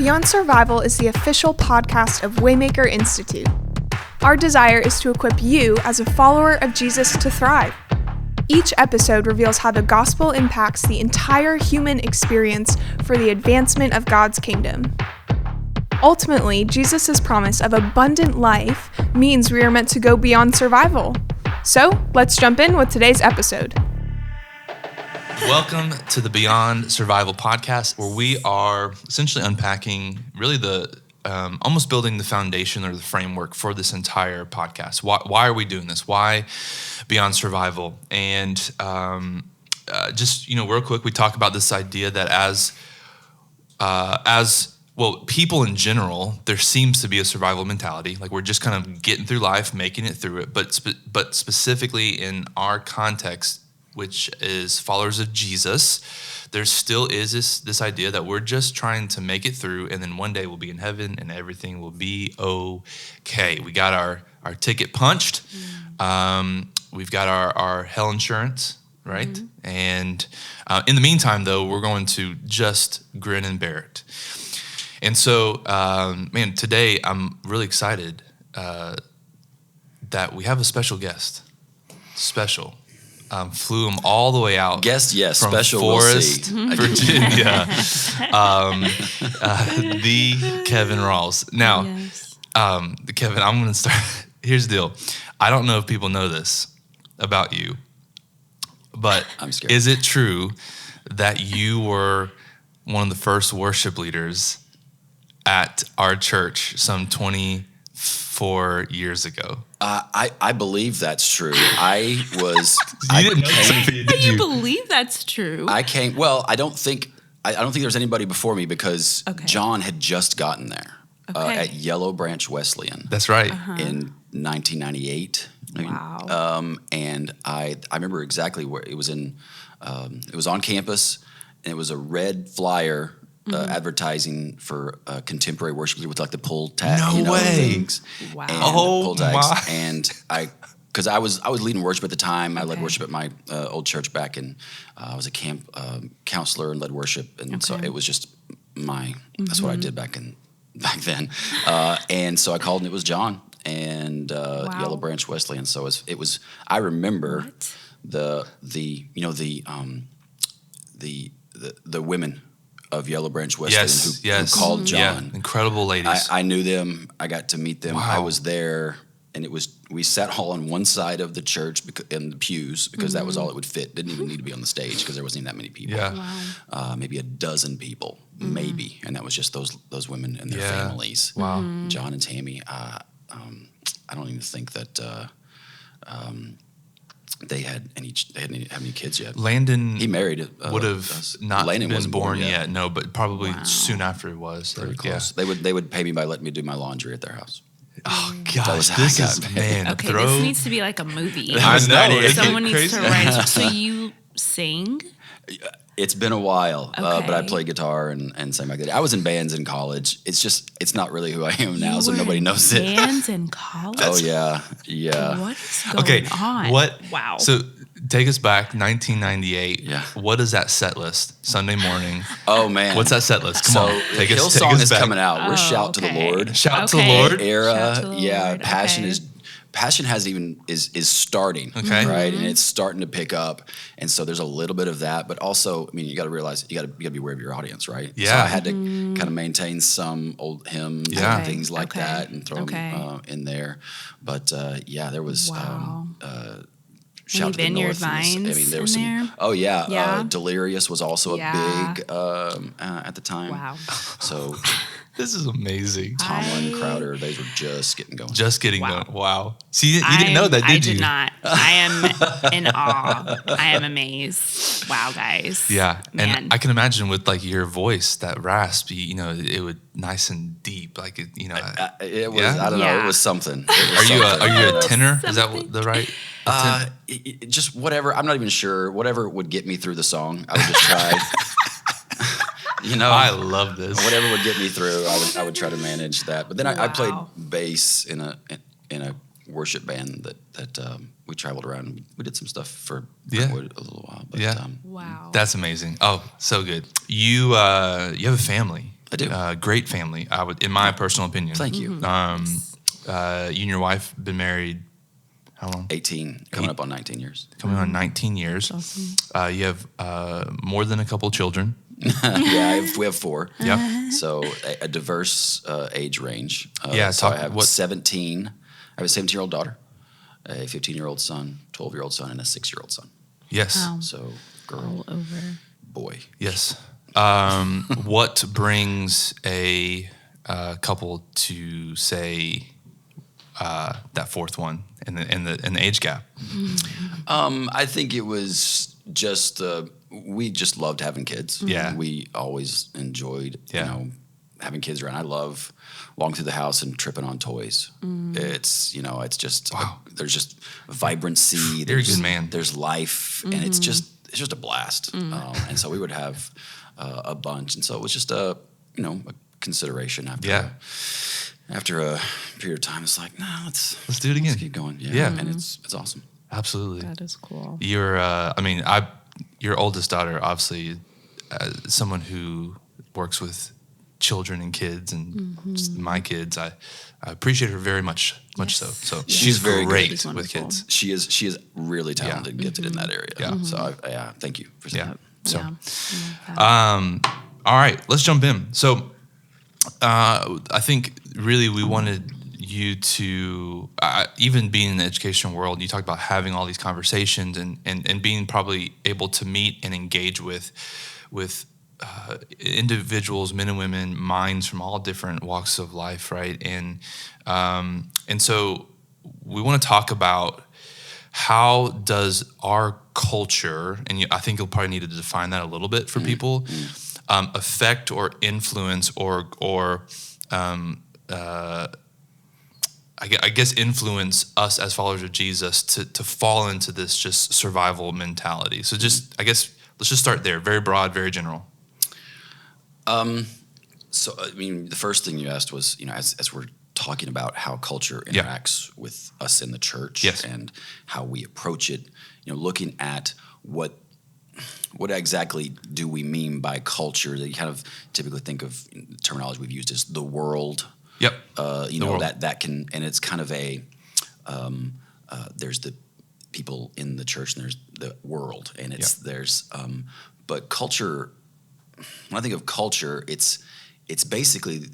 Beyond Survival is the official podcast of Waymaker Institute. Our desire is to equip you as a follower of Jesus to thrive. Each episode reveals how the gospel impacts the entire human experience for the advancement of God's kingdom. Ultimately, Jesus' promise of abundant life means we are meant to go beyond survival. So, let's jump in with today's episode. Welcome to the Beyond Survival podcast, where we are essentially unpacking really the almost building the foundation or the framework for this entire podcast. Why are we doing this? Why Beyond Survival? And just real quick, we talk about this idea that as people in general, there seems to be a survival mentality. Like we're just kind of getting through life, making it through it. But specifically in our context, which is followers of Jesus, there still is this idea that we're just trying to make it through, and then one day we'll be in heaven and everything will be okay. We got our ticket punched. We've got our hell insurance, right? Mm-hmm. And in the meantime, though, we're going to just grin and bear it. And so, today I'm really excited that we have a special guest. Special. Flew him all the way out. Guest, yes. From special, Forest, we'll see. Virginia. The Kevin Rawls. Now, yes. Kevin, I'm going to start. Here's the deal. I don't know if people know this about you, but I'm scared. Is it true that you were one of the first worship leaders at our church some 24 years ago? I believe that's true. I was. Do you believe that's true? I came. Well, I don't think there's anybody before me because John had just gotten there at Yellow Branch Wesleyan. That's right. In 1998. Wow. And I remember exactly where it was in. It was on campus, and it was a red flyer. Advertising for contemporary worship with like the pull tag, things. Wow! And oh pull tags. My! And because I was leading worship at the time. I led worship at my old church back in. I was a camp counselor and led worship, and so it was just that's what I did back then. And so I called, and it was John and Yellow Branch Wesleyan. So it was. I remember the women of Yellow Branch Wesleyan who called John. Yeah, incredible ladies. I knew them. I got to meet them. Wow. I was there, and we sat all on one side of the church in the pews because that was all it would fit. Didn't even need to be on the stage because there wasn't even that many people. Yeah. Wow. Maybe a dozen people, maybe, and that was just those women and their families. Wow. John and Tammy. I don't even think that. They hadn't have any kids yet. Landon, he married. Would have not Landon been wasn't born yet. No, but probably soon after it was. Pretty close. They would pay me by letting me do my laundry at their house. Oh gosh, this is Okay, this needs to be like a movie. I know. Someone needs to write. So you sing? It's been a while, but I play guitar and sing like that. I was in bands in college. It's not really who I am now, so nobody knows it. Bands in college? Oh yeah. What is going on? Wow. So take us back, 1998. Yeah. What is that set list? Sunday morning. Oh man. What's that set list? Come on, take us Hillsong is back. coming out. We're Shout to the Lord. Shout to the Lord. Era. Shout to the Lord. Passion hasn't even is starting, right? And it's starting to pick up, and so there's a little bit of that, but also, I mean, you got to realize you got to be aware of your audience, right? Yeah. So I had to kind of maintain some old hymns and things like that, and throw them in there. But there was. Shout to the Vineyard North. Vines there was in there? Oh yeah, Yeah. Delirious was also a big at the time. Wow. So This is amazing. Tomlin, Crowder, they were just getting going. Just getting going. Wow. See, you didn't know that, did you? I did not. I am in awe. I am amazed. Wow, guys. Yeah. Man. And I can imagine with like your voice, that raspy, it would nice and deep. Like, it was, I don't know, it was something. Are you a tenor? Is that the right? Just whatever. I'm not even sure. Whatever would get me through the song, I would just try. I love this. Whatever would get me through, I would try to manage that. But then I played bass in a worship band that we traveled around. We did some stuff for a little while. But, wow, that's amazing. Oh, so good. You have a family. I do. Great family, in my personal opinion. Thank you. You and your wife been married how long? 18, coming up on 19 years. Coming on 19 years. Awesome. You have more than a couple children. We have 4. Yep. So a diverse age range. So I have 17. I have a 17-year-old daughter, a 15-year-old son, 12-year-old son, and a 6-year-old son. Yes. Wow. So girl, All over. boy. Yes. What brings a couple to say that fourth one in the age gap? I think it was just we just loved having kids. Yeah. We always enjoyed having kids around. I love walking through the house and tripping on toys. It's it's just there's just vibrancy. You're a good man. There's life, and it's just a blast. And so we would have a bunch, and so it was just a consideration after a period of time. It's like, no, let's do it again. Let's keep going. Yeah. And it's awesome. Absolutely. That is cool. Your oldest daughter, obviously, someone who works with children and kids and just my kids. I appreciate her very much so. So she's very great good. with kids. She is really talented and gifted in that area. Yeah. So thank you for saying that. So, Yeah. all right, let's jump in. So, I think really we wanted you to, even being in the education world, you talked about having all these conversations and being probably able to meet and engage with individuals, men and women, minds from all different walks of life, right? And so we want to talk about how does our culture, and I think you'll probably need to define that a little bit for people, affect or influence I guess influence us as followers of Jesus to fall into this just survival mentality. So just, I guess, let's just start there. Very broad, very general. So, the first thing you asked was, as we're talking about how culture interacts with us in the church and how we approach it, looking at what exactly do we mean by culture? That you kind of typically think of the terminology we've used as the world. Yep. That can, and it's kind of there's the people in the church and there's the world, and but culture, when I think of culture, it's basically,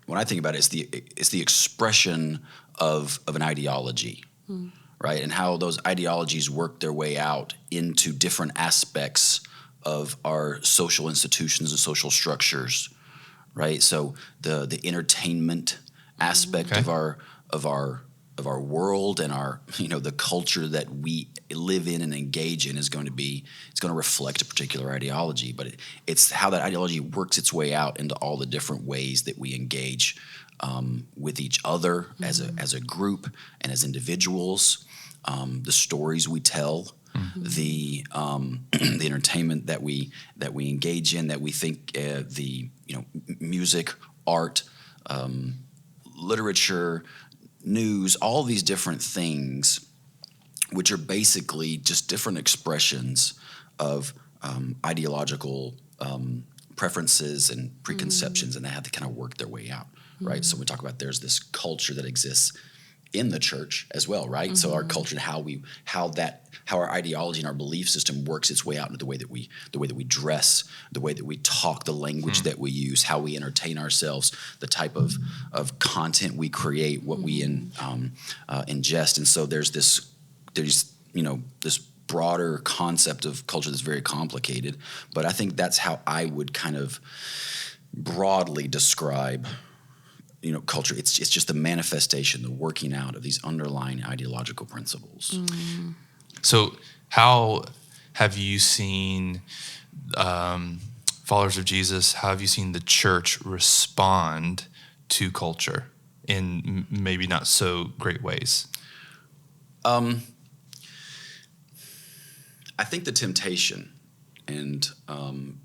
when I think about it, it's the expression of an ideology, right? And how those ideologies work their way out into different aspects of our social institutions and social structures, right? So the entertainment aspect of our world and our the culture that we live in and engage in it's going to reflect a particular ideology, but it's how that ideology works its way out into all the different ways that we engage with each other as a group and as individuals, the stories we tell, the entertainment that we engage in, that we think the music, art, literature, news, all these different things, which are basically just different expressions of ideological preferences and preconceptions, and they have to kind of work their way out, right? So we talk about there's this culture that exists in the church as well, right? So our culture and how our ideology and our belief system works its way out into the way that we dress, the way that we talk, the language that we use, how we entertain ourselves, the type of content we create, what we ingest. And so there's this broader concept of culture that's very complicated, but I think that's how I would kind of broadly describe culture. It's just the manifestation, the working out of these underlying ideological principles. So how have you seen followers of Jesus, how have you seen the church respond to culture in maybe not so great ways? I think the temptation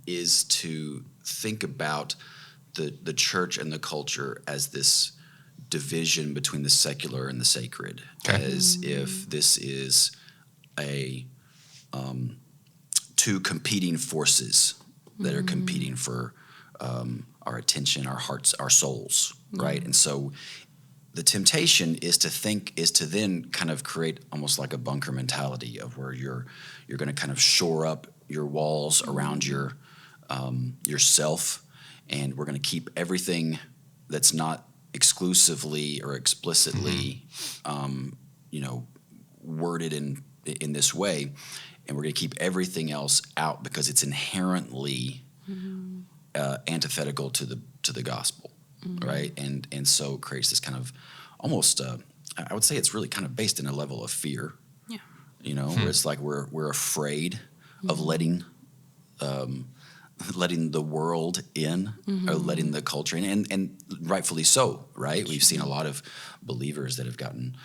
is to think about the church and the culture as this division between the secular and the sacred, as if this is two competing forces that are competing for our attention, our hearts, our souls, right? And so the temptation is to then kind of create almost like a bunker mentality of where you're going to kind of shore up your walls around yourself, and we're going to keep everything that's not exclusively or explicitly, worded in this way, and we're going to keep everything else out because it's inherently antithetical to the gospel, right? And so it creates this kind of almost, I would say it's really kind of based in a level of fear, where it's like we're afraid of letting the world in, or letting the culture in, and rightfully so, right? We've seen a lot of believers that have gotten,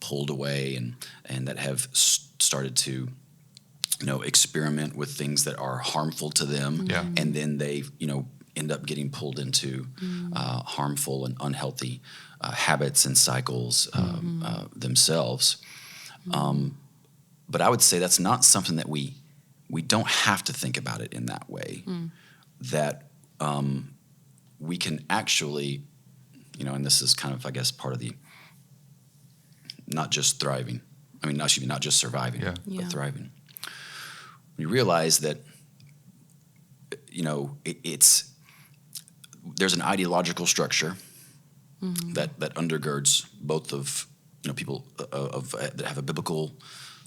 pulled away and that have started to, experiment with things that are harmful to them, and then they, end up getting pulled into harmful and unhealthy habits and cycles themselves. But I would say that's not something that we don't have to think about it in that way. That we can actually, and this is kind of, I guess, part of the not just thriving. I mean, not just surviving, but thriving. We realize that, there's an ideological structure that undergirds both of people that have a biblical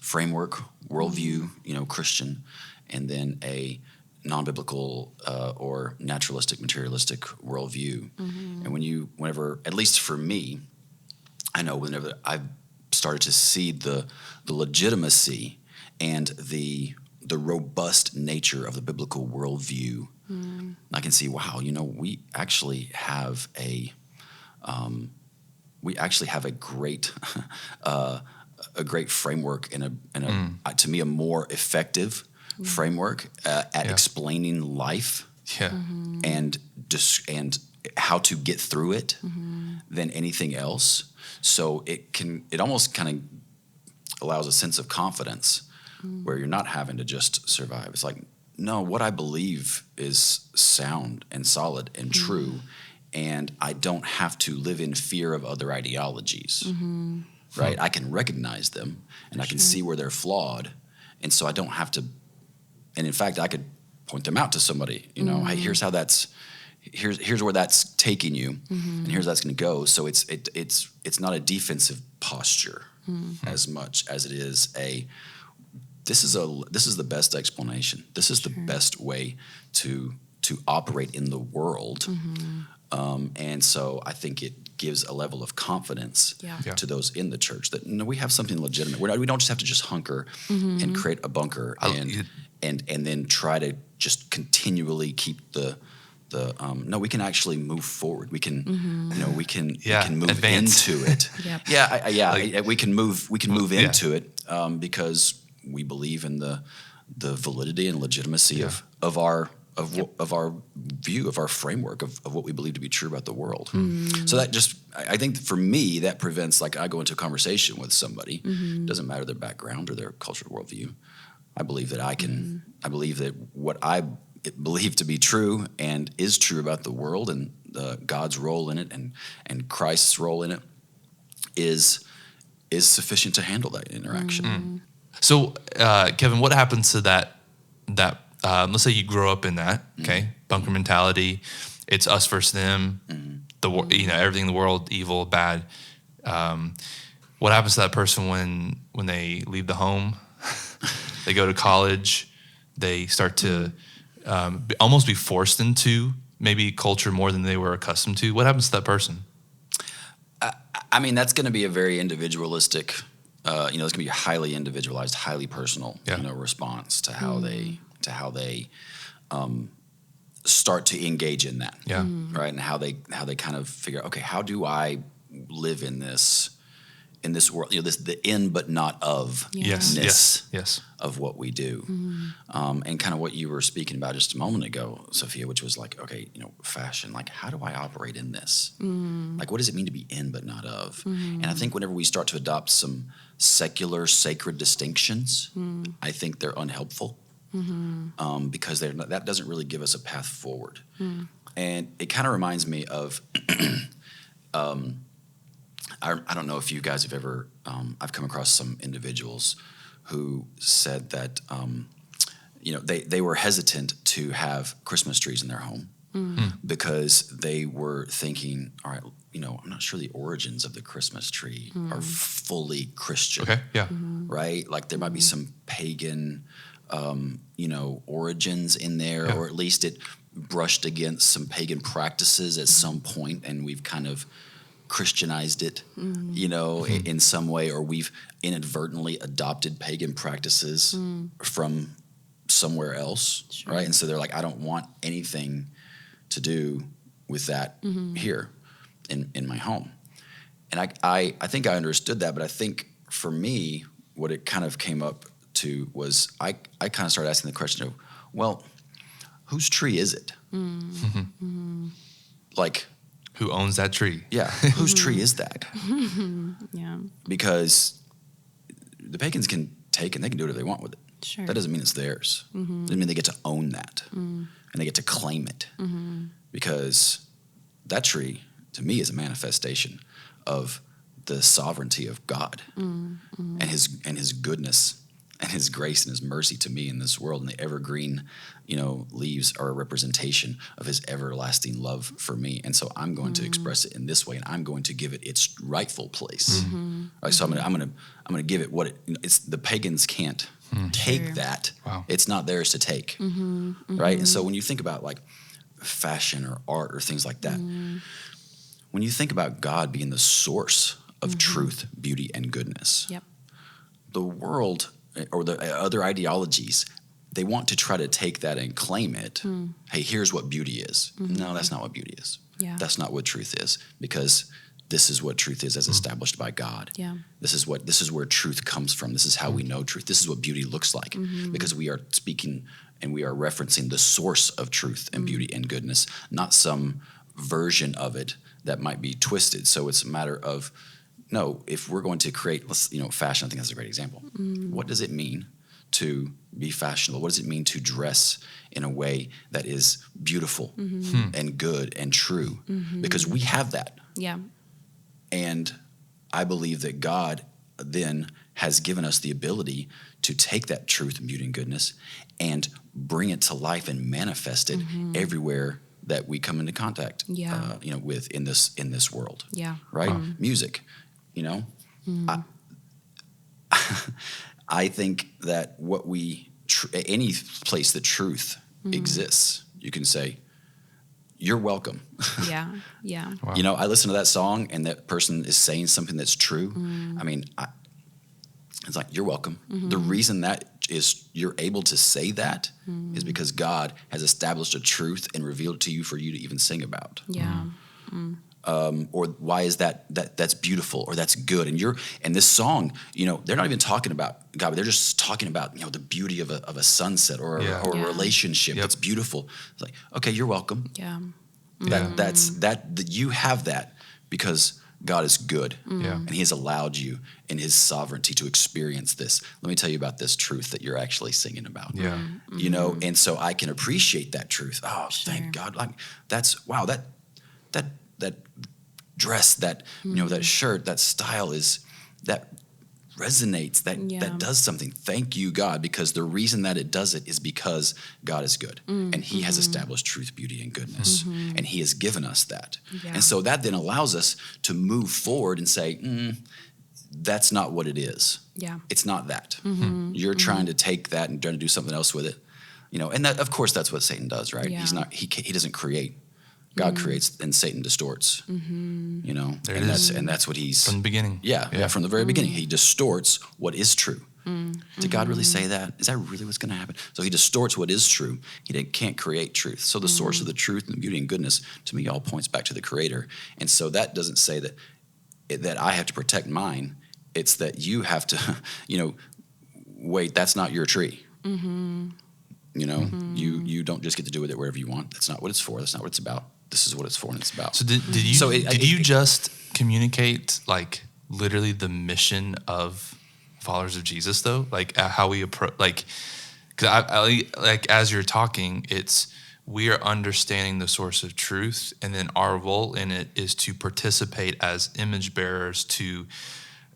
framework, worldview, Christian, and then a non-biblical or naturalistic, materialistic worldview. And whenever, at least for me, I know whenever I've started to see the legitimacy and the robust nature of the biblical worldview, I can see, wow, we actually have a great a great framework and a to me a more effective framework at explaining life and how to get through it than anything else. So it almost kind of allows a sense of confidence where you're not having to just survive. It's like, no, what I believe is sound and solid and true, and I don't have to live in fear of other ideologies, right? I can recognize them, and I can see where they're flawed, and so I don't have to. And in fact, I could point them out to somebody. Hey, here's how here's where that's taking you, and here's how that's going to go. So it's not a defensive posture as much as it is this is the best explanation. This is the best way to operate in the world. And so I think it gives a level of confidence to those in the church that we have something legitimate. We don't just have to just hunker and create a bunker and then try to just continually keep no, we can actually move forward. We can, we can move advance into it. We can move into it because we believe in the validity and legitimacy of our view, of our framework of what we believe to be true about the world. So that I think for me, that prevents, like, I go into a conversation with somebody, doesn't matter their background or their cultural worldview. I believe that I believe that what I believe to be true and is true about the world and God's role in it and Christ's role in it is sufficient to handle that interaction. So, Kevin, what happens to that? Let's say you grow up in that, okay, bunker mentality. It's us versus them. Everything in the world, evil, bad. What happens to that person when they leave the home? They go to college. They start to almost be forced into maybe culture more than they were accustomed to. What happens to that person? I mean, that's going to be a very individualistic. It's going to be a highly individualized, highly personal, response to how they start to engage in that, right? And how they kind of figure, okay, how do I live in this world? The in but not of yes of what we do, and kind of what you were speaking about just a moment ago, Sophia, which was like, okay, fashion. Like, how do I operate in this? Like, what does it mean to be in but not of? And I think whenever we start to adopt some secular, sacred distinctions, I think they're unhelpful because that doesn't really give us a path forward. And it kind of reminds me of, I don't know if you guys have ever, I've come across some individuals who said that, they were hesitant to have Christmas trees in their home because they were thinking, all right, I'm not sure the origins of the Christmas tree are fully Christian. Okay, yeah. Right? Like there might be some pagan, origins in there, or at least it brushed against some pagan practices at some point, and we've kind of Christianized it, in some way, or we've inadvertently adopted pagan practices from somewhere else, right? And so they're like, I don't want anything to do with that here in my home. And I think I understood that, but I think for me, what it kind of came up to was I kind of started asking the question of, well, whose tree is it? Like, who owns that tree? Yeah, whose tree is that? Yeah. Because the pagans can take and they can do whatever they want with it. Sure. That doesn't mean it's theirs. Doesn't mean they get to own that and they get to claim it. Because that tree, to me, is a manifestation of the sovereignty of God and his goodness and his grace and his mercy to me in this world. And the evergreen, leaves are a representation of his everlasting love for me. And so I'm going to express it in this way, and I'm going to give it its rightful place. Right, so I'm going to give it what it's. The pagans can't take that. Wow. It's not theirs to take. Right. And so when you think about like fashion or art or things like that, when you think about God being the source of truth, beauty, and goodness, the world or the other ideologies, they want to try to take that and claim it. Hey, here's what beauty is. No, that's not what beauty is. That's not what truth is, because this is what truth is as established by God. This is where truth comes from. This is how we know truth. This is what beauty looks like, because we are speaking and we are referencing the source of truth and beauty and goodness, not some version of it that might be twisted. So it's a matter of, no, if we're going to create, fashion, I think that's a great example. What does it mean to be fashionable? What does it mean to dress in a way that is beautiful and good and true? Because we have that. Yeah. And I believe that God then has given us the ability to take that truth and beauty and goodness and bring it to life and manifest it everywhere that we come into contact with in this world. Yeah. Right? Music, I think that any place that truth exists, you can say, you're welcome. Yeah. Wow. I listen to that song and that person is saying something that's true. I mean, it's like, you're welcome. The reason that is you're able to say that is because God has established a truth and revealed it to you for you to even sing about. Yeah. Or why is that's beautiful or that's good? And this song, they're not even talking about God, but they're just talking about the beauty of a sunset or a relationship that's beautiful. It's like, okay, you're welcome. Yeah. That you have that because God is good, and He has allowed you in His sovereignty to experience this. Let me tell you about this truth that you're actually singing about. Yeah. And so I can appreciate that truth. Oh, thank God! Like that dress, that that shirt, that style that resonates, that does something. Thank you, God, because the reason that it does it is because God is good and He has established truth, beauty, and goodness, and He has given us that. And so that then allows us to move forward and say, that's not what it is. Yeah. It's not that. You're trying to take that and trying to do something else with it. And that, of course, that's what Satan does, right? Yeah. He doesn't create. God creates and Satan distorts. That's what he's from the beginning. Yeah, from the very beginning, he distorts what is true. Did God really say that? Is that really what's going to happen? So he distorts what is true. He can't create truth. So the source of the truth and the beauty and goodness, to me, all points back to the Creator. And so that doesn't say that I have to protect mine. It's that you have to, wait, that's not your tree. You don't just get to do with it wherever you want. That's not what it's for. That's not what it's about. This is what it's for and it's about. So did you just communicate like literally the mission of followers of Jesus though? Like how we approach, like, cause I like, as you're talking, we are understanding the source of truth, and then our role in it is to participate as image bearers to,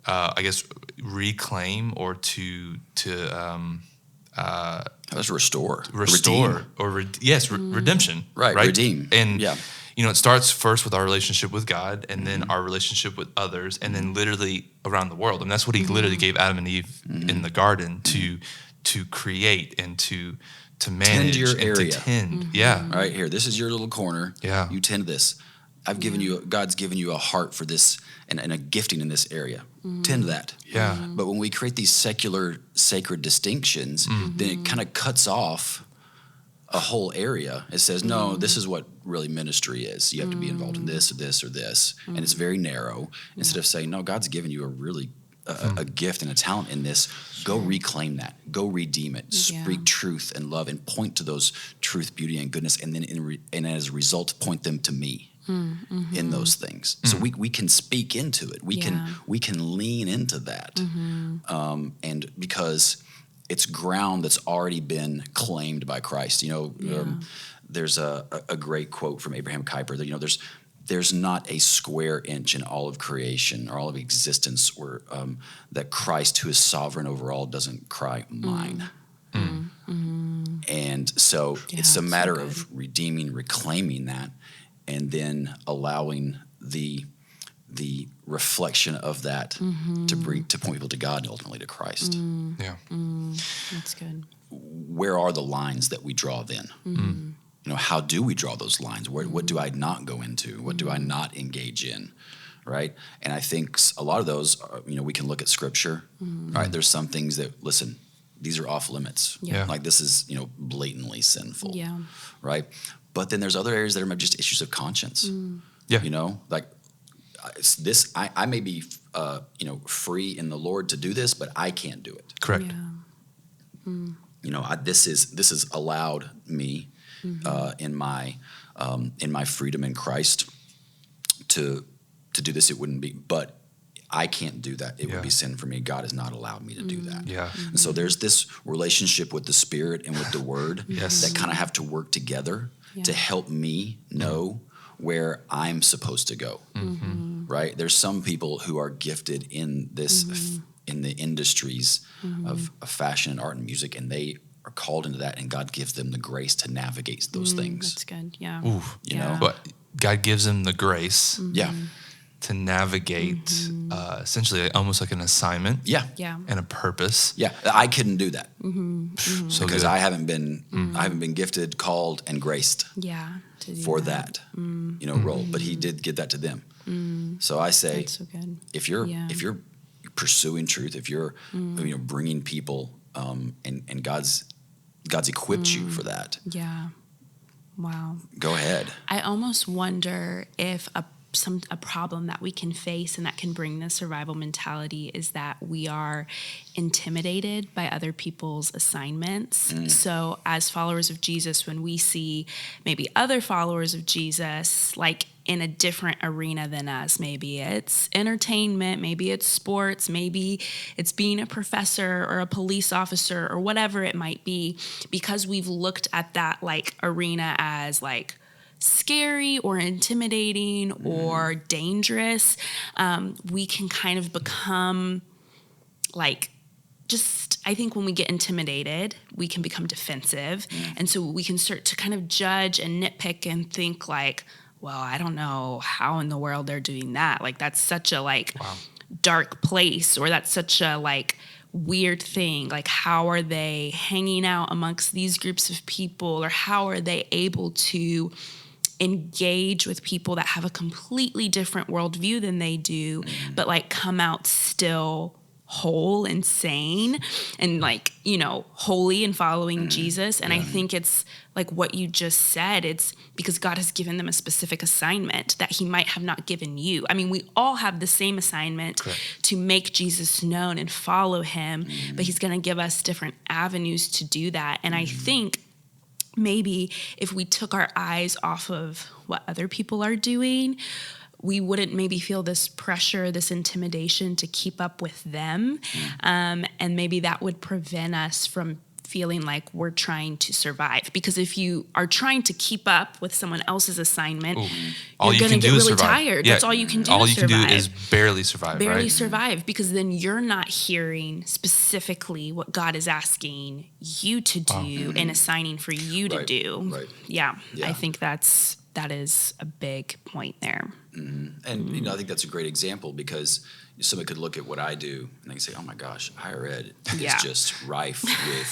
I guess, reclaim or to Let's restore, redeem. Redemption, right? Redeem, and it starts first with our relationship with God, and then our relationship with others, and then literally around the world. And that's what He literally gave Adam and Eve in the garden to create and to manage, tend your area. To tend. Right here. This is your little corner. Yeah. You tend this. God's given you a heart for this and a gifting in this area. Tend that. Yeah. But when we create these secular, sacred distinctions, then it kind of cuts off a whole area. It says, no, this is what really ministry is. You have to be involved in this or this or this. And it's very narrow. Instead of saying, no, God's given you a really a gift and a talent in this. Go reclaim that. Go redeem it. Speak truth and love and point to those truth, beauty, and goodness. And then and as a result, point them to me in those things. So we can speak into it. We can lean into that. And because it's ground that's already been claimed by Christ. There's a great quote from Abraham Kuyper that, there's not a square inch in all of creation or all of existence where that Christ, who is sovereign over all, doesn't cry, mine. And so it's a matter of redeeming, reclaiming that, and then allowing the reflection of that to point people to God and ultimately to Christ. That's good. Where are the lines that we draw then? How do we draw those lines? What do I not go into? What do I not engage in? Right? And I think a lot of those, we can look at Scripture. Right? There's some things that, listen, these are off limits. Like this is, blatantly sinful. Right? But then there's other areas that are just issues of conscience. Like this, I may be, free in the Lord to do this, but I can't do it. Correct. This is allowed me in my freedom in Christ to do this. It wouldn't be, but I can't do that. It would be sin for me. God has not allowed me to do that. And so there's this relationship with the Spirit and with the Word that kind of have to work together to help me know where I'm supposed to go. Right? There's some people who are gifted in this in the industries of fashion and art and music, and they are called into that, and God gives them the grace to navigate those things. That's good. Yeah. You know? But God gives them the grace Yeah. to navigate essentially almost like an assignment and a purpose. Yeah. I couldn't do that. So because good. I haven't been gifted, called, and graced to do for that role. But He did give that to them. So I say, That's so good. if you're pursuing truth, if you're bringing people, and God's equipped you for that. Yeah. Wow. Go ahead. I almost wonder if a problem that we can face and that can bring the survival mentality is that we are intimidated by other people's assignments. So as followers of Jesus, when we see maybe other followers of Jesus, like in a different arena than us, maybe it's entertainment, maybe it's sports, maybe it's being a professor or a police officer or whatever it might be, because we've looked at that like arena as like scary or intimidating or dangerous, we can kind of become like, I think when we get intimidated, we can become defensive. And so we can start to kind of judge and nitpick and think like, well, I don't know how in the world they're doing that. Like, that's such a dark place, or that's such a weird thing. Like, how are they hanging out amongst these groups of people, or how are they able to engage with people that have a completely different worldview than they do, but come out still whole and sane and holy and following Jesus. And I think it's like what you just said. It's because God has given them a specific assignment that He might have not given you. I mean, we all have the same assignment to make Jesus known and follow Him, but He's going to give us different avenues to do that. And I think maybe if we took our eyes off of what other people are doing, we wouldn't maybe feel this pressure, this intimidation to keep up with them. And maybe that would prevent us from feeling like we're trying to survive. Because if you are trying to keep up with someone else's assignment, all you're you can going to do get is really survive. tired. Yeah, That's all you can do. All is you can do survive. is barely survive. Barely right? survive, because then you're not hearing specifically what God is asking you to do and assigning for you to do. Right. Yeah, Yeah. I think that is a big point there. And I think that's a great example, because somebody could look at what I do and they can say, "Oh my gosh, higher ed Yeah. is just rife with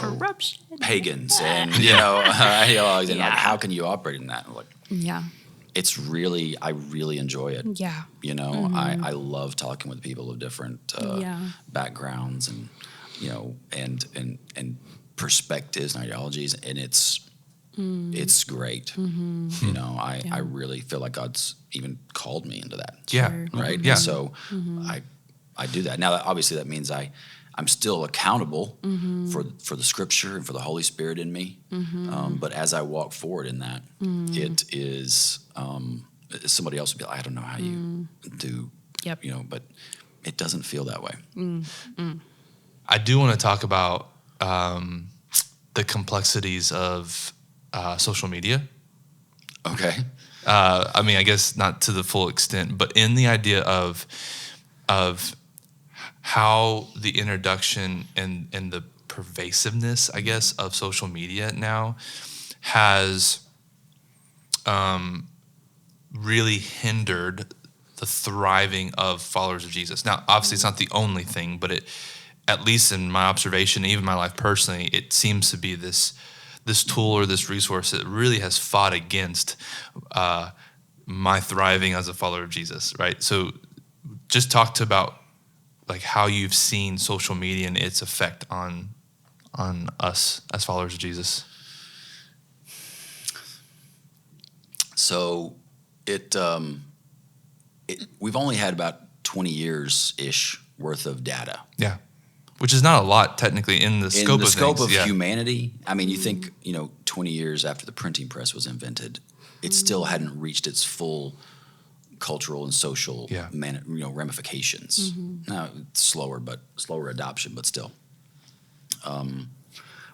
Corruption. pagans and ideologues, and like, Yeah. how can you operate in that?" Like, Yeah. I really enjoy it. Yeah. I love talking with people of different backgrounds and and perspectives and ideologies, and it's great. I really feel like God's even called me into that. Yeah. Sure. Right. Yeah. And so I do that. Now, obviously, that means I'm still accountable for the Scripture and for the Holy Spirit in me. But as I walk forward in that, it is somebody else will be like, "I don't know how you do," Yep. but it doesn't feel that way. I do want to talk about the complexities of social media. Okay. I guess not to the full extent, but in the idea of how the introduction and the pervasiveness, I guess, of social media now has really hindered the thriving of followers of Jesus. Now, obviously, it's not the only thing, but it, at least in my observation, even my life personally, it seems to be this tool or this resource that really has fought against my thriving as a follower of Jesus, right? So just talk about like how you've seen social media and its effect on us as followers of Jesus. So we've only had about 20 years-ish worth of data. Yeah. Which is not a lot technically in the scope of scope things. of humanity. I mean, you think, 20 years after the printing press was invented, it still hadn't reached its full cultural and social ramifications. Now, it's slower adoption, but still.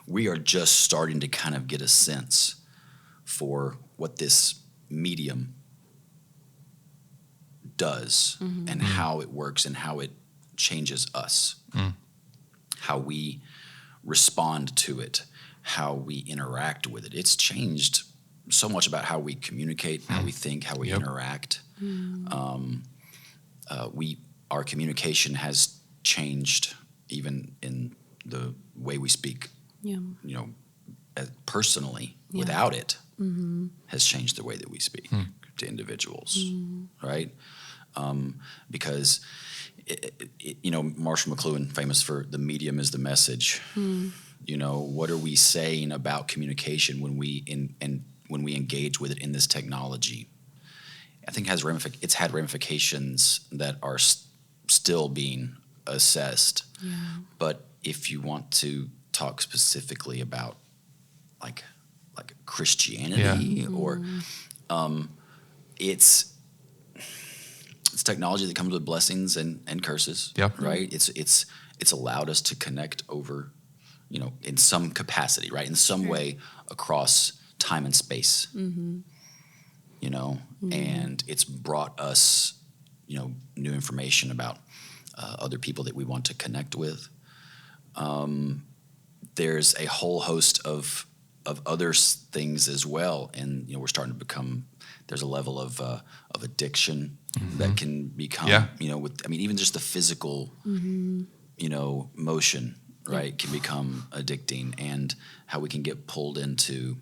We are just starting to kind of get a sense for what this medium does and how it works and how it changes us. How we respond to it, how we interact with it. It's changed so much about how we communicate, how we think, how we interact. Our communication has changed even in the way we speak. Personally, without it, has changed the way that we speak to individuals, right? Because Marshall McLuhan, famous for the medium is the message. What are we saying about communication when we engage with it in this technology? I think it's had ramifications that are still being assessed. But if you want to talk specifically about like Christianity or it's technology that comes with blessings and curses. Right. It's allowed us to connect over, in some capacity, right, in some way across time and space. And it's brought us, new information about other people that we want to connect with. There's a whole host of other things as well, and we're starting to become. There's a level of addiction that can become, even just the physical, motion, right, can become addicting, and how we can get pulled into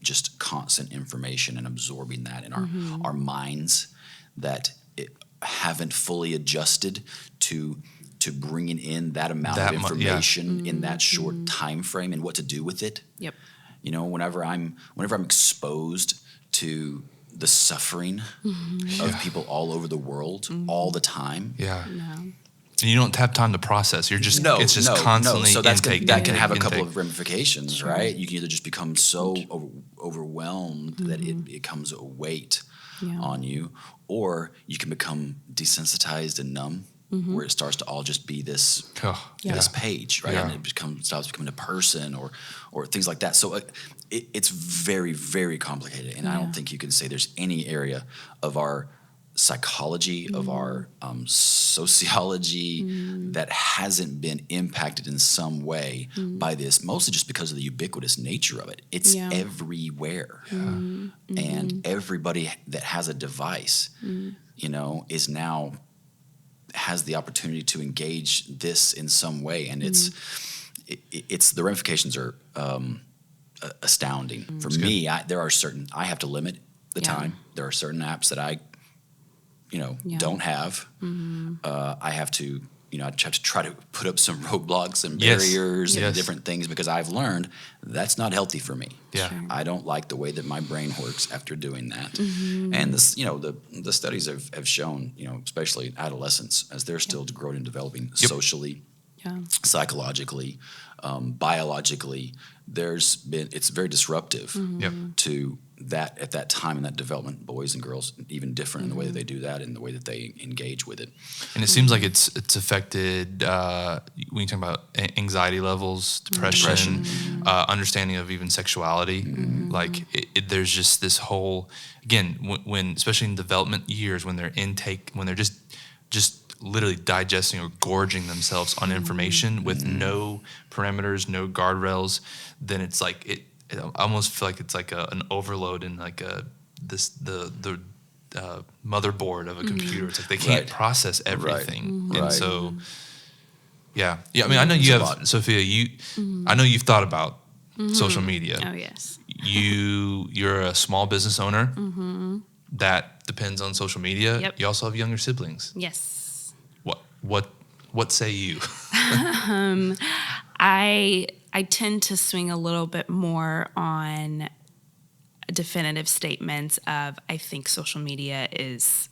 just constant information and absorbing that in our minds that haven't fully adjusted to bringing in that amount of information in that short time frame and what to do with it. Whenever I'm exposed to the suffering of people all over the world all the time. And you don't have time to process. You're just it's just constantly So that can have a couple intake. of ramifications, right? You can either just become so overwhelmed that it becomes a weight on you, or you can become desensitized and numb where it starts to all just be this this page, right? Yeah. And it stops becoming a person or things like that. So it's very, very complicated. And I don't think you can say there's any area of our psychology, of our sociology that hasn't been impacted in some way by this, mostly just because of the ubiquitous nature of it. It's everywhere. And everybody that has a device, is now has the opportunity to engage this in some way. And it's the ramifications are astounding. For me, I have to limit the time. There are certain apps that I don't have. I have to, I have to try to put up some roadblocks and barriers and different things, because I've learned that's not healthy for me. Yeah. Sure. I don't like the way that my brain works after doing that. And this, the studies have shown, especially adolescents, as they're still growing and developing socially, psychologically, biologically, it's very disruptive to that at that time in that development, boys and girls, even different in the way that they do that and the way that they engage with it. And it seems like it's affected when you talk about anxiety levels, depression, understanding of even sexuality. Like there's just this whole, again, when especially in development years, when they're just literally digesting or gorging themselves on information with no parameters, no guardrails, then it's like I almost feel like it's like an overload in like the motherboard of a computer. It's like they can't process everything, and so I mean, I know you have, Sophia. I know you've thought about social media. Oh yes. You're a small business owner that depends on social media. Yep. You also have younger siblings. Yes. What say you? I tend to swing a little bit more on definitive statements of I think social media is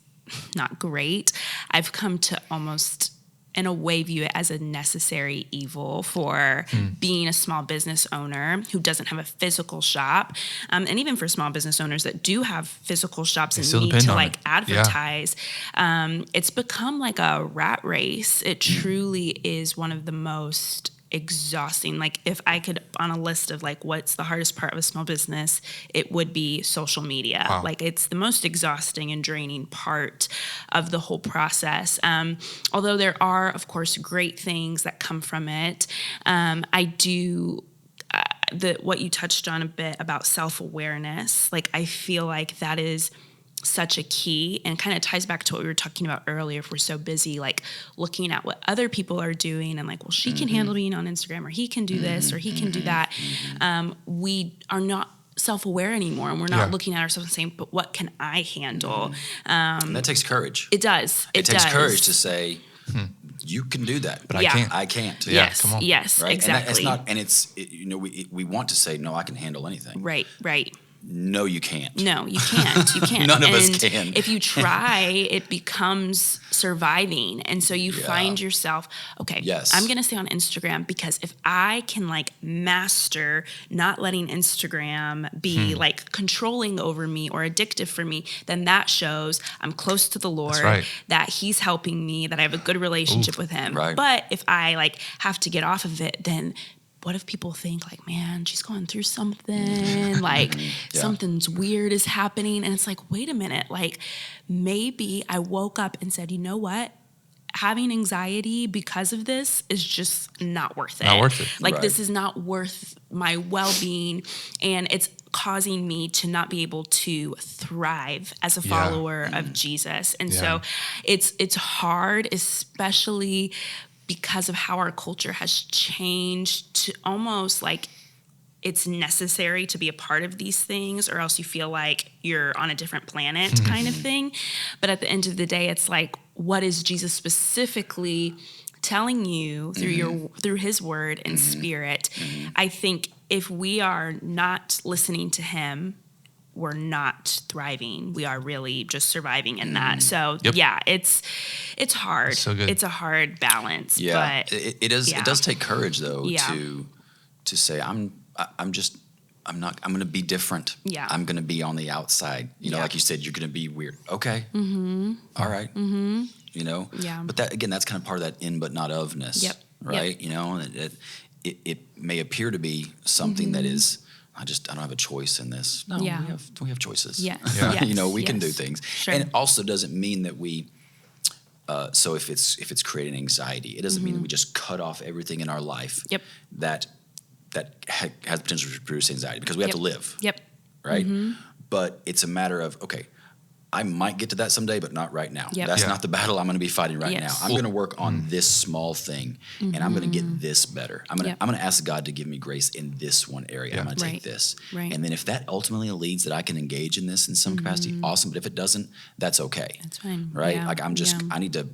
not great. I've come to almost in a way view it as a necessary evil for being a small business owner who doesn't have a physical shop. And even for small business owners that do have physical shops and need to like advertise, it's become like a rat race. It truly is one of the most exhausting. Like if I could on a list of like what's the hardest part of a small business, it would be social media. Wow. Like it's the most exhausting and draining part of the whole process. Although there are of course great things that come from it. I do what you touched on a bit about self-awareness. Like I feel like that is such a key, and kind of ties back to what we were talking about earlier. If we're so busy like looking at what other people are doing and like, well, she can handle being on Instagram, or he can do this, or he can do that. We are not self-aware anymore, and we're not looking at ourselves and saying, but what can I handle? And that takes courage. It does. It takes courage to say, you can do that, but I can't. Yes, come on. Yes, right? exactly. We want to say, no, I can handle anything. Right. No, you can't. No, you can't. You can't. None of us can. If you try, it becomes surviving. And so you find yourself, okay, I'm going to stay on Instagram because if I can like master not letting Instagram be like controlling over me or addictive for me, then that shows I'm close to the Lord, that he's helping me, that I have a good relationship with him. Right. But if I like have to get off of it, then what if people think like, man, she's going through something, like something's weird is happening. And it's like, wait a minute, like maybe I woke up and said, you know what? Having anxiety because of this is just not worth it. Not worth it. Like this is not worth my well-being, and it's causing me to not be able to thrive as a follower of Jesus. And so it's hard, especially because of how our culture has changed to almost like it's necessary to be a part of these things, or else you feel like you're on a different planet kind of thing. But at the end of the day, it's like, what is Jesus specifically telling you through his word and spirit? I think if we are not listening to him, we're not thriving. We are really just surviving in that. So it's hard. So good. It's a hard balance. Yeah, but it is. Yeah. It does take courage though to say I'm I'm going to be different. Yeah. I'm going to be on the outside. You know, Yeah. like you said, you're going to be weird. Okay. All right. You know? Yeah. But that, again, that's kind of part of that in but not ofness. Yep. Right? You know, and it may appear to be something that is, I don't have a choice in this. No, Yeah. we have choices. Yes. Yeah. Yes. You know, we can do Yes. things. Sure. And it also doesn't mean that we, so if it's creating anxiety, it doesn't mean that we just cut off everything in our life Yep. that has potential to produce anxiety, because we have Yep. to live, Yep. right? But it's a matter of, okay, I might get to that someday, but not right now. Yep. That's Yeah. not the battle I'm going to be fighting right Yes. now. I'm going to work on this small thing, and I'm going to get this better. I'm Yep. going to ask God to give me grace in this one area. I'm going to take Right. this. Right. And then if that ultimately leads that I can engage in this in some capacity, awesome. But if it doesn't, that's okay. That's fine. Right? Yeah. Like I need to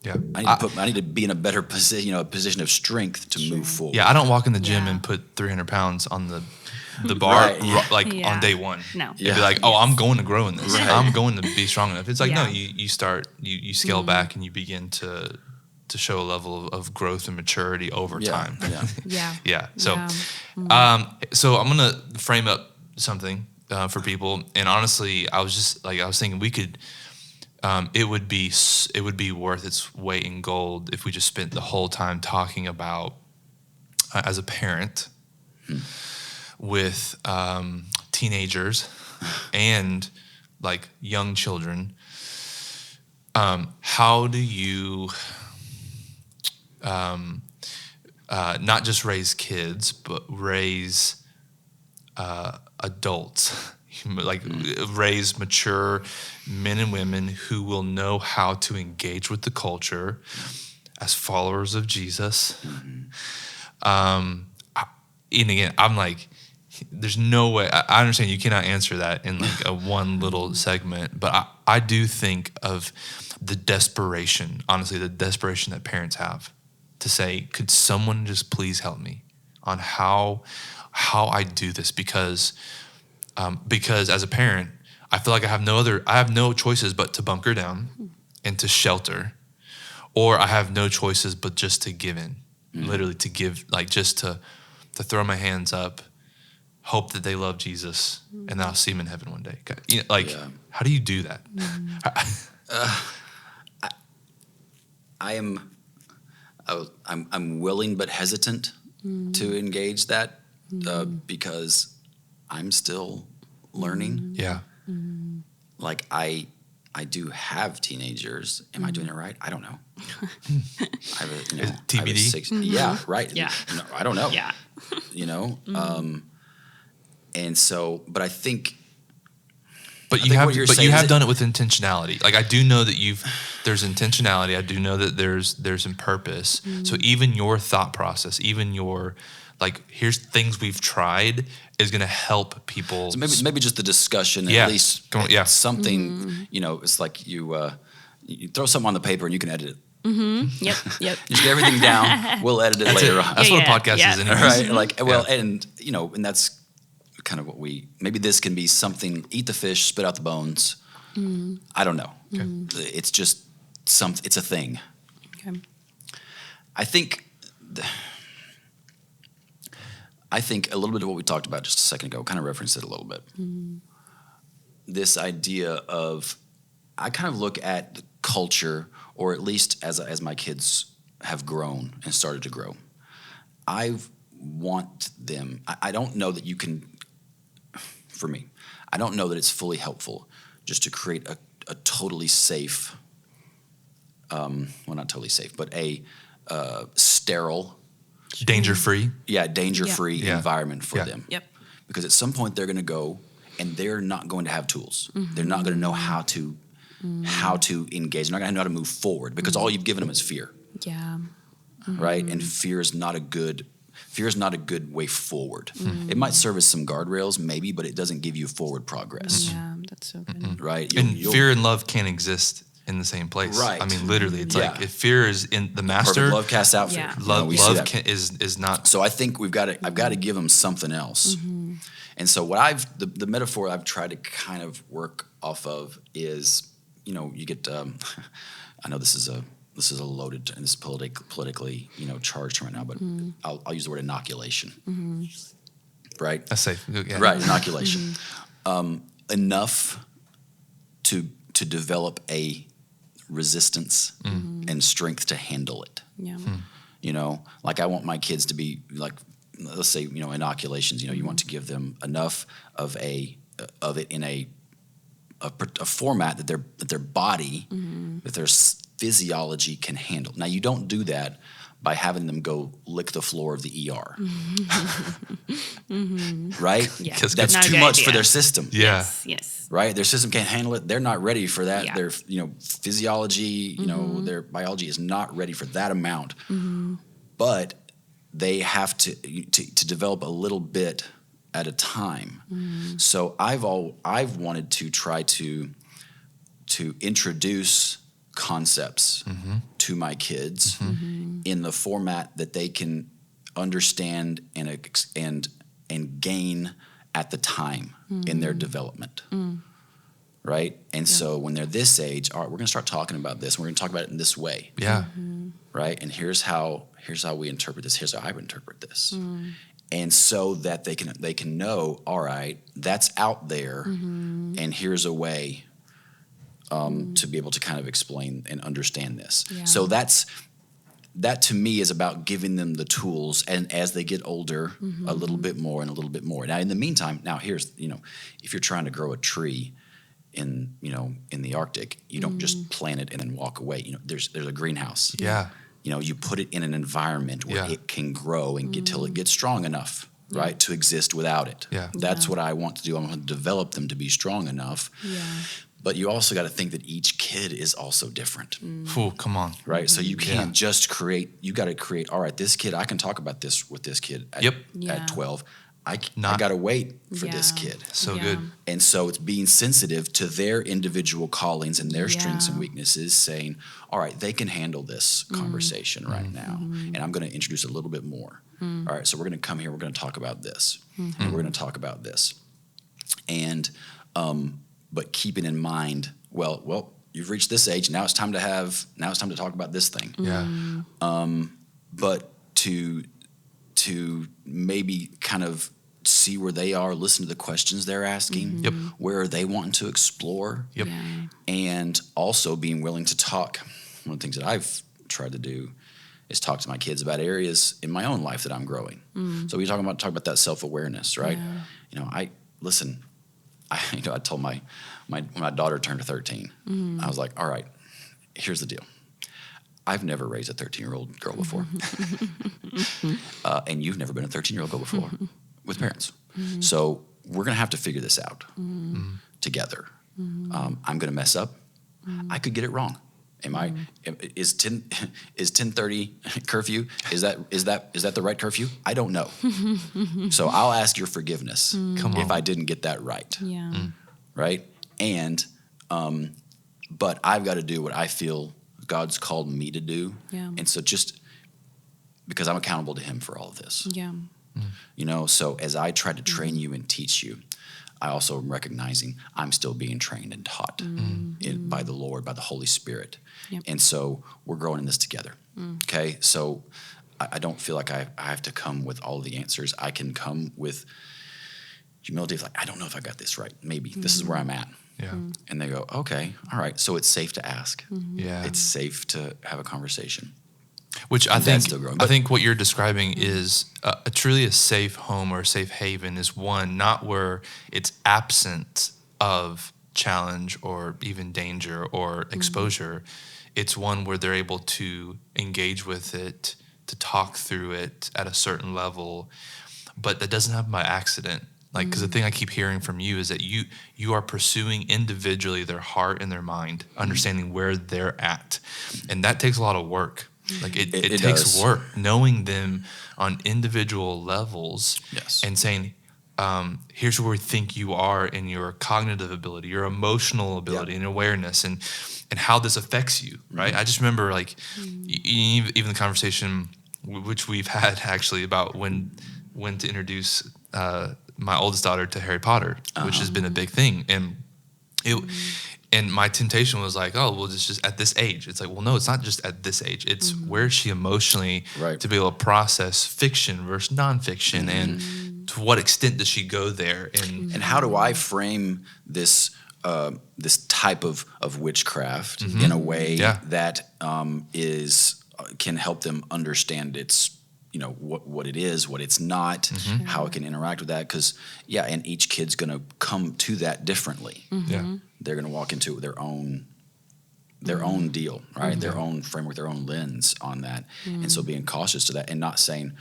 Yeah. I need to be in a better position, a position of strength to move forward. Yeah, I don't walk in the gym Yeah. and put 300 pounds on the bar Right, yeah. like Yeah. on day one. No. It'd Yeah. be like, oh, I'm going to grow in this. Right. I'm going to be strong enough. It's like, no, Yeah. you start, you scale back and you begin to show a level of growth and maturity over Yeah. time. Yeah. Yeah. Yeah. So, Yeah. So I'm gonna frame up something for people. And honestly, I was thinking we could. It would be worth its weight in gold if we just spent the whole time talking about as a parent with teenagers and like young children. How do you not just raise kids, but raise adults, like raise mature men and women who will know how to engage with the culture as followers of Jesus. And again, I'm like, there's no way. I understand you cannot answer that in like a one little segment, but I do think of the desperation, honestly, the desperation that parents have to say, could someone just please help me on how I do this? Because as a parent, I feel like I have no choices but to bunker down and to shelter, or I have no choices but just to give in, literally to give, like just to throw my hands up, hope that they love Jesus, and then I'll see him in heaven one day. You know, like, how do you do that? I'm willing but hesitant to engage that because I'm still learning. Yeah. Like I do have teenagers. Am I doing it right? I don't know. I have a, TBD? Yeah, right. Yeah. No, I don't know. Yeah. You know, and so, but I think. But you have done it with intentionality. Like I do know that there's intentionality. I do know that there's some purpose. So even your thought process, even your like, here's things we've tried is going to help people. So maybe just the discussion, Yeah. at least something, you know, it's like you throw something on the paper and you can edit it. Yep. Just get everything down. We'll edit it later on. That's what a podcast is anyways. Right? Like, well, and you know, and that's kind of what maybe this can be something, eat the fish, spit out the bones. I don't know. Okay. It's just it's a thing. Okay. I think a little bit of what we talked about just a second ago, kind of referenced it a little bit. This idea of, I kind of look at the culture, or at least as my kids have grown and started to grow, I want them, I don't know that you can, for me, I don't know that it's fully helpful just to create a totally safe, well, not totally safe, but a sterile, Danger-free. danger-free Yeah. environment for Yeah. them. Yep. Because at some point they're going to go and they're not going to have tools. They're not going to know how to engage. They're not going to know how to move forward because all you've given them is fear, Yeah. right? And fear is not a good way forward. It might serve as some guardrails maybe, but it doesn't give you forward progress, Yeah. That's so good. right? And fear and love can't exist in the same place. Right. I mean, literally, it's Yeah. like if fear is in the master, Perfect love casts out fear. Yeah. You know, we see that. is not. So I think I've got to give them something else. And so what the metaphor I've tried to kind of work off of is, you know, you get, I know this is a loaded, and this is politically, you know, charged right now, but I'll use the word inoculation. right? That's safe. Yeah. Right, inoculation. Enough to develop a resistance and strength to handle it. Yeah. You know, like I want my kids to be like, let's say, you know, inoculations. You know, you want to give them enough of it in a format that their body, that their physiology can handle. Now, you don't do that by having them go lick the floor of the ER, right? Yeah. That's Not a too good much idea. for their system. Yeah. Yes. Right? Their system can't handle it. They're not ready for that. Yeah. Their, you know, physiology, you know, their biology is not ready for that amount. But they have to develop a little bit at a time. So I've wanted to try to introduce concepts to my kids in the format that they can understand and gain at the time in their development. Right? And so when they're this age, all right, we're going to start talking about this. We're going to talk about it in this way. Yeah. Right? And here's how we interpret this. Here's how I would interpret this. And so that they can know, all right, that's out there, and here's a way to be able to kind of explain and understand this. Yeah. So that to me is about giving them the tools, and as they get older, a little bit more and a little bit more. Now, in the meantime, here's, you know, if you're trying to grow a tree in the Arctic, you don't just plant it and then walk away. You know, there's a greenhouse. Yeah. You know, you put it in an environment where it can grow and get till it gets strong enough, right, to exist without it. Yeah. That's what I want to do. I want to develop them to be strong enough. Yeah. But you also got to think that each kid is also different, Ooh, come on. right? So you can't just create. You got to create. All right, this kid, I can talk about this with this kid at, Yeah. at 12. I got to wait for this kid. So Yeah. good. And so it's being sensitive to their individual callings and their strengths and Yeah. weaknesses, saying, all right, they can handle this conversation right now. And I'm going to introduce a little bit more. All right, so we're going to come here. We're going to talk about this. And we're going to talk about this. And, but keeping in mind, well, you've reached this age. Now it's time to talk about this thing. Yeah. But to maybe kind of see where they are, listen to the questions they're asking, Yep. where are they wanting to explore, Yep. Yeah. and also being willing to talk. One of the things that I've tried to do is talk to my kids about areas in my own life that I'm growing. So we talk about that self-awareness, right? Yeah. You know, I told when my daughter turned 13, I was like, all right, here's the deal. I've never raised a 13-year-old girl before. And you've never been a 13-year-old girl before with parents. So we're going to have to figure this out together. I'm going to mess up. I could get it wrong. Is 10:30 curfew? Is that the right curfew? I don't know. So I'll ask your forgiveness if I didn't get that right. Yeah. Right? And but I've got to do what I feel God's called me to do. Yeah. And so just because I'm accountable to him for all of this. Yeah. You know, so as I try to train you and teach you, I also am recognizing I'm still being trained and taught by the Lord, by the Holy Spirit. Yep. And so we're growing in this together. Okay? So I don't feel like I have to come with all of the answers. I can come with humility. It's like, I don't know if I got this right. Maybe. This is where I'm at. Yeah. And they go, okay, all right. So it's safe to ask. Yeah. It's safe to have a conversation. Which I And think that's still growing. I think what you're describing is a truly a safe home or a safe haven is one not where it's absent of challenge or even danger or exposure. It's one where they're able to engage with it, to talk through it at a certain level, but that doesn't happen by accident. Like, because the thing I keep hearing from you is that you are pursuing individually their heart and their mind, understanding where they're at, and that takes a lot of work. Like it takes does. work knowing them on individual levels. Yes. And saying, here's where we think you are in your cognitive ability, your emotional ability, and awareness, and how this affects you. Right. I just remember like even the conversation which we've had actually about when to introduce my oldest daughter to Harry Potter, which has been a big thing. And and my temptation was like, oh, well, it's just at this age. It's like, well, no, it's not just at this age. It's where is she emotionally Right. to be able to process fiction versus nonfiction and to what extent does she go there? And how do I frame this this type of witchcraft in a way that can help them understand its, what it is, what it's not, how it can interact with that. Because and each kid's going to come to that differently. They're going to walk into their own deal, right? Their own framework, their own lens on that. And so being cautious to that and not saying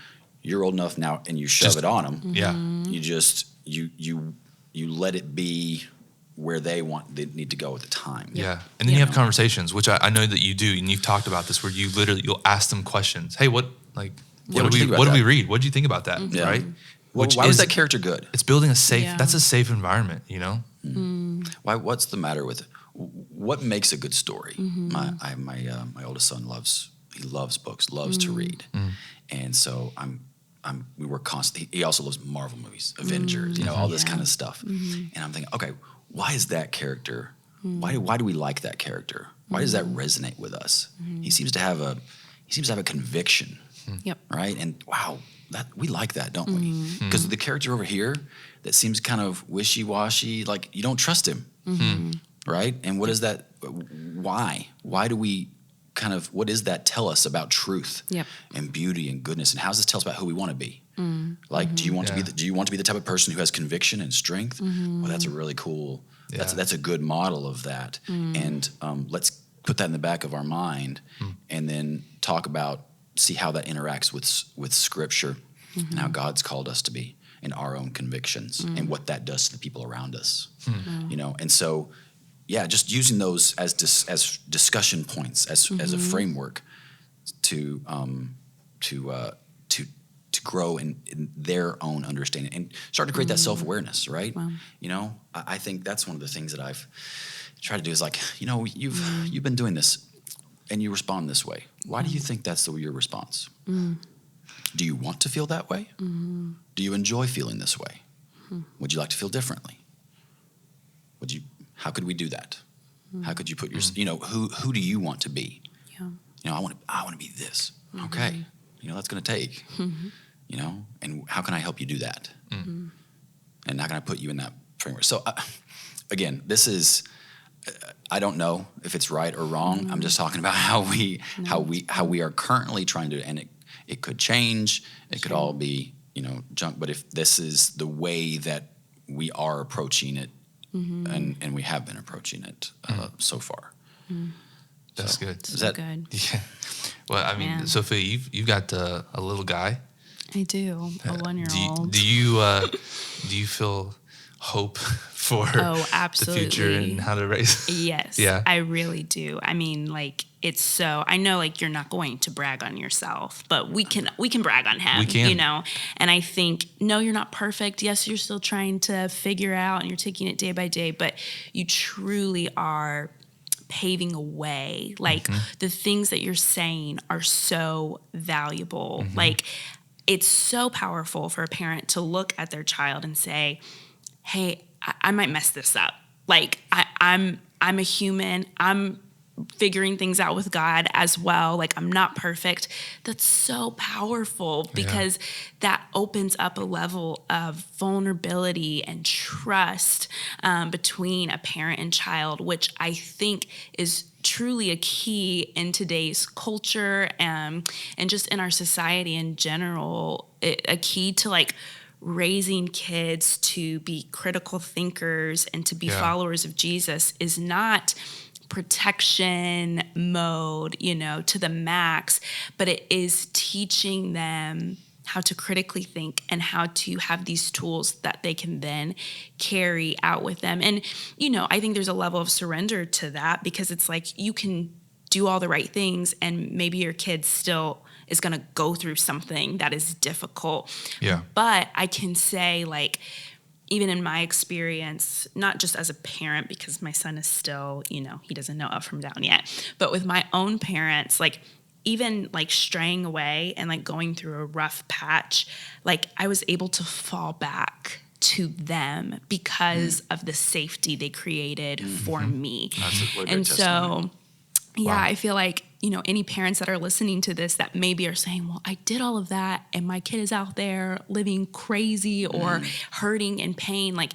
you're old enough now and you shove it on them. You just you let it be where they need to go at the time. And then you have conversations, which I know that you do, and you've talked about this, where you'll ask them questions. Hey, what do we read? What do you think about that? Right? Why was that character good? It's building a safe. That's a safe environment. Why? What's the matter with it? What makes a good story? My oldest son loves books, loves to read, and so we work constantly. He also loves Marvel movies, Avengers, all this kind of stuff. And I'm thinking, okay, why is that character? Why do we like that character? Why does that resonate with us? He seems to have a conviction, right? And wow, we like that, don't we? Because the character over here that seems kind of wishy-washy, like you don't trust him, right? And what is that? Why? Why do we what does that tell us about truth and beauty and goodness? And how does this tell us about who we want to be? Like, do you want to be the type of person who has conviction and strength? Well, that's a really cool. That's a good model of that. And let's put that in the back of our mind, and then see how that interacts with Scripture and how God's called us to be, and our own convictions, and what that does to the people around us. And so. Just using those as discussion points, as a framework to grow in their own understanding and start to create that self-awareness, right? Wow. I think that's one of the things that I've tried to do is like, you've been doing this and you respond this way. Why do you think that's your response? Do you want to feel that way? Do you enjoy feeling this way? Would you like to feel differently? How could we do that? How could you put your, who do you want to be? I want to be this. Okay. That's going to take, and how can I help you do that? And how can I put you in that framework? So again, this is, I don't know if it's right or wrong. I'm just talking about how we are currently trying to, and it could change. It could all be, junk. But if this is the way that we are approaching it, and we have been approaching it so far. That's good. Is that good? Yeah. Well, I mean, Sophia, you've got a little guy. I do, a 1-year-old. Do you feel hope for the future and how to raise? Yes, I really do. I mean, it's so, I know you're not going to brag on yourself, but we can brag on him, we can. And I think, no, you're not perfect. Yes, you're still trying to figure out and you're taking it day by day, but you truly are paving a way. The things that you're saying are so valuable. It's so powerful for a parent to look at their child and say, hey, I might mess this up. I'm a human. I'm figuring things out with God as well. I'm not perfect. That's so powerful because that opens up a level of vulnerability and trust between a parent and child, which I think is truly a key in today's culture and just in our society in general, a key to raising kids to be critical thinkers and to be followers of Jesus is not protection mode, to the max, but it is teaching them how to critically think and how to have these tools that they can then carry out with them. And, I think there's a level of surrender to that because it's you can do all the right things and maybe your kid still is going to go through something that is difficult. Yeah. But I can say even in my experience, not just as a parent, because my son is still, he doesn't know up from down yet, but with my own parents, even straying away and going through a rough patch, I was able to fall back to them because of the safety they created for me. That's a great and testimony. so, I feel any parents that are listening to this that maybe are saying, well, I did all of that and my kid is out there living crazy or hurting in pain, like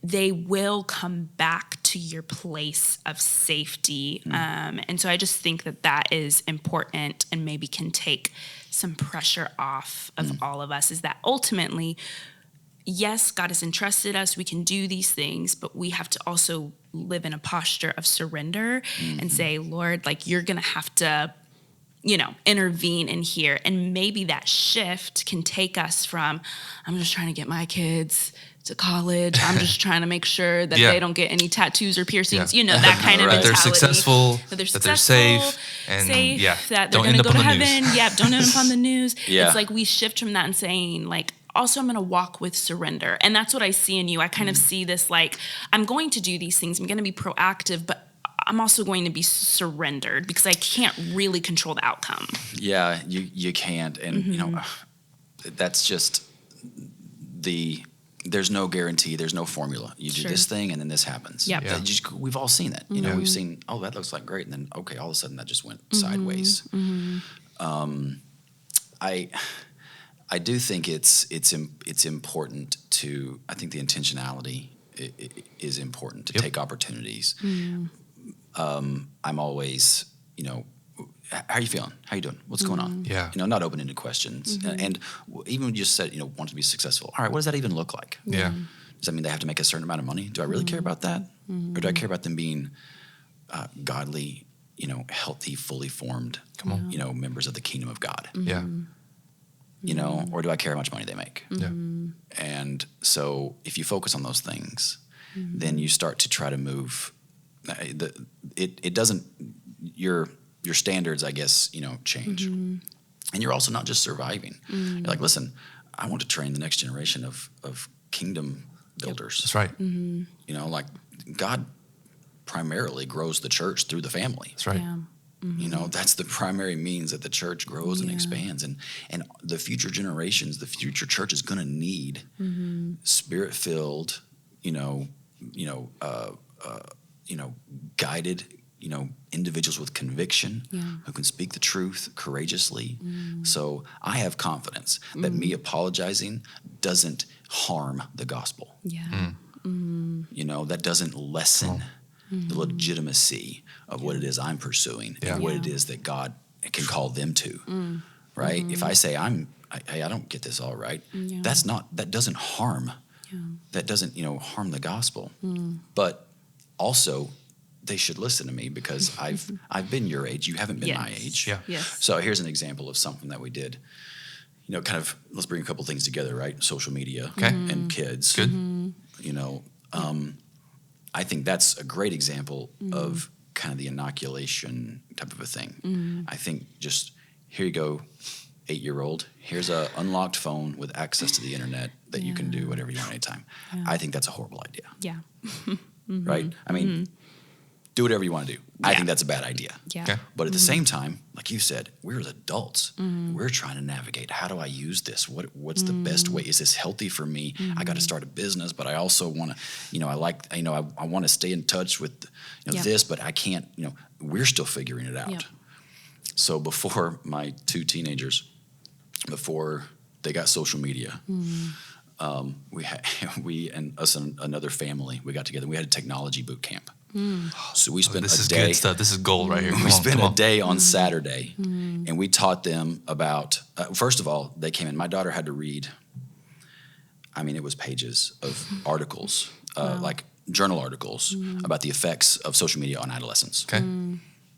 they will come back to your place of safety. And so I just think that is important and maybe can take some pressure off of all of us, is that ultimately, yes, God has entrusted us, we can do these things, but we have to also live in a posture of surrender and say, Lord, like you're going to have to, intervene in here. And maybe that shift can take us from, I'm just trying to get my kids to college. I'm just trying to make sure that they don't get any tattoos or piercings, that kind of mentality. That they're successful, that they're safe, and that they're going to go to heaven. Don't end up on the news. Yeah. It's like we shift from that and saying, like, also I'm going to walk with surrender. And that's what I see in you. I kind of see this, like, I'm going to do these things. I'm going to be proactive, but I'm also going to be surrendered because I can't really control the outcome. Yeah, you can't. And, that's just there's no guarantee. There's no formula. You do this thing and then this happens. Yep. Yeah. We've all seen that. We've seen, oh, that looks like great. And then, okay, all of a sudden that just went sideways. I do think it's important to, I think the intentionality is important to take opportunities. I'm always, how are you feeling? How you doing? What's going on? Yeah. Not open-ended questions. And even when you just said, want to be successful. All right, what does that even look like? Yeah. Does that mean they have to make a certain amount of money? Do I really care about that? Or do I care about them being godly, healthy, fully formed, members of the kingdom of God? Yeah. Or do I care how much money they make? Yeah. And so if you focus on those things, then you start to try to move. It doesn't, your standards, I guess, change. And you're also not just surviving. You're like, listen, I want to train the next generation of kingdom builders. That's right. Like God primarily grows the church through the family. That's right. Yeah. That's the primary means that the church grows and expands. And the future generations, the future church is going to need spirit-filled, guided, individuals with conviction who can speak the truth courageously. So I have confidence that me apologizing doesn't harm the gospel. Yeah. That doesn't lessen the legitimacy of what it is I'm pursuing and what it is that God can call them to. Right? If I say I don't get this all right, that doesn't harm. That doesn't, harm the gospel. But also, they should listen to me because I've been your age. You haven't been my age. Yeah. Yes. So here's an example of something that we did. Kind of, let's bring a couple things together, right? Social media and kids. Good. I think that's a great example of kind of the inoculation type of a thing. I think just, here you go, 8-year-old, here's a unlocked phone with access to the internet that you can do whatever you want anytime. I think that's a horrible idea. Yeah. Right? I mean, do whatever you want to do. I think that's a bad idea. Yeah. Okay. But at the same time, like you said, we're as adults. We're trying to navigate. How do I use this? What's the best way? Is this healthy for me? I got to start a business, but I also want to, I want to stay in touch with this, but I can't, we're still figuring it out. Yep. So before my 2 teenagers, before they got social media, we and us and another family, we got together. We had a technology boot camp. So we spent This a is day. good stuff. This is gold right here. We spent a day on Saturday, and we taught them about. First of all, they came in. My daughter had to read. It was pages of articles, like journal articles about the effects of social media on adolescents. Okay.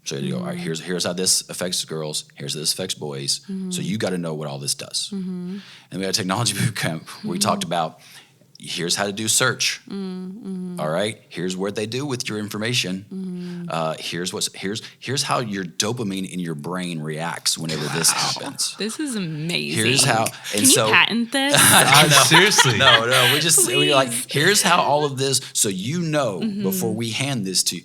So you go, all right, here's how this affects girls. Here's how this affects boys. So you got to know what all this does. And we had a technology boot camp where we talked about. Here's how to do search. All right. Here's what they do with your information. Here's how your dopamine in your brain reacts whenever this happens. This is amazing. Here's how. Can you patent this? I know. Seriously. No. We're like, here's how all of this. So before we hand this to you,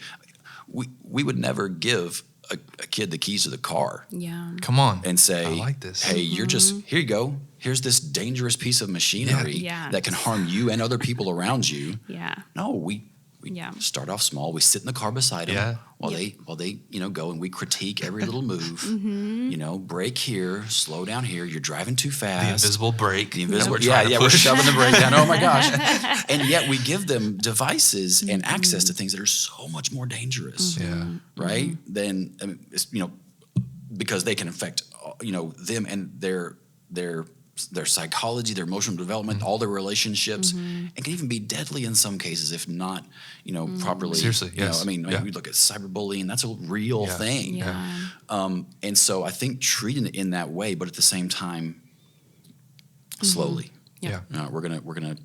we would never give a kid the keys to the car. Yeah. Come on. And say, I like this. Hey, you're just, here you go. Here's this dangerous piece of machinery that can harm you and other people around you. Yeah. No, we We start off small. We sit in the car beside them while they go, and we critique every little move. Brake here, slow down here. You're driving too fast. The invisible brake. We're shoving the brake down. Oh my gosh! And yet we give them devices and access to things that are so much more dangerous. Right? Then because they can affect them and their psychology, their emotional development, all their relationships, and can even be deadly in some cases if not, properly. Seriously, yes. We look at cyberbullying, that's a real thing. And so I think treating it in that way, but at the same time, slowly. We're gonna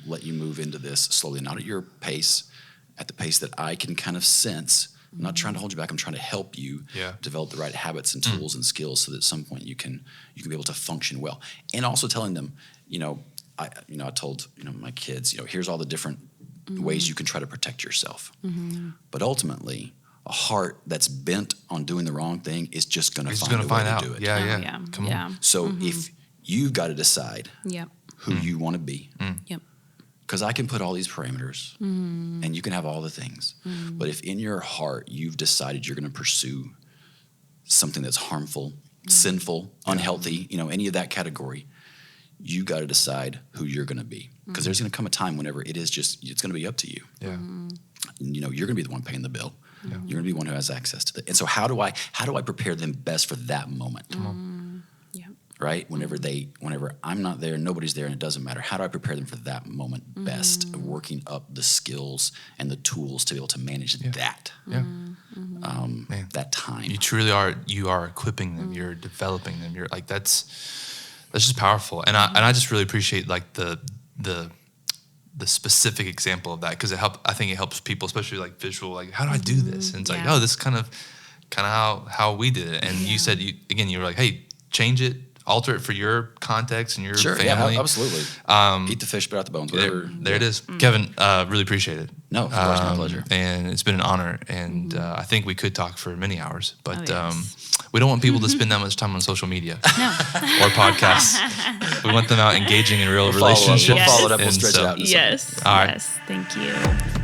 let you move into this slowly, not at your pace, at the pace that I can kind of sense. I'm not trying to hold you back. I'm trying to help you develop the right habits and tools and skills so that at some point you can be able to function well. And also telling them, I told my kids, here's all the different ways you can try to protect yourself. But ultimately, a heart that's bent on doing the wrong thing is just going to find a way to do it. Come on. So if you've got to decide who you want to be. Because I can put all these parameters and you can have all the things. But if in your heart you've decided you're going to pursue something that's harmful, sinful, unhealthy, any of that category, you got to decide who you're going to be. Because there's going to come a time whenever it's going to be up to you. You're going to be the one paying the bill. You're going to be the one who has access to it. And so how do I prepare them best for that moment? Right? Whenever I'm not there, nobody's there, and it doesn't matter. How do I prepare them for that moment best? Of working up the skills and the tools to be able to manage that. That time. You truly are. You are equipping them. You're developing them. You're like that's just powerful. And I just really appreciate like the specific example of that because I think it helps people, especially like visual. Like how do I do this? And it's like this is kind of how we did it. And you said you were like, hey, change it. Alter it for your context and your family. Yeah, absolutely. Eat the fish, spit out the bones. There it is. Kevin, really appreciate it. No, of course, my pleasure. And it's been an honor. And I think we could talk for many hours, but we don't want people to spend that much time on social media or podcasts. We want them out engaging in real relationships. We'll follow it up. We'll stretch it out. Yes. All right. Yes. Thank you.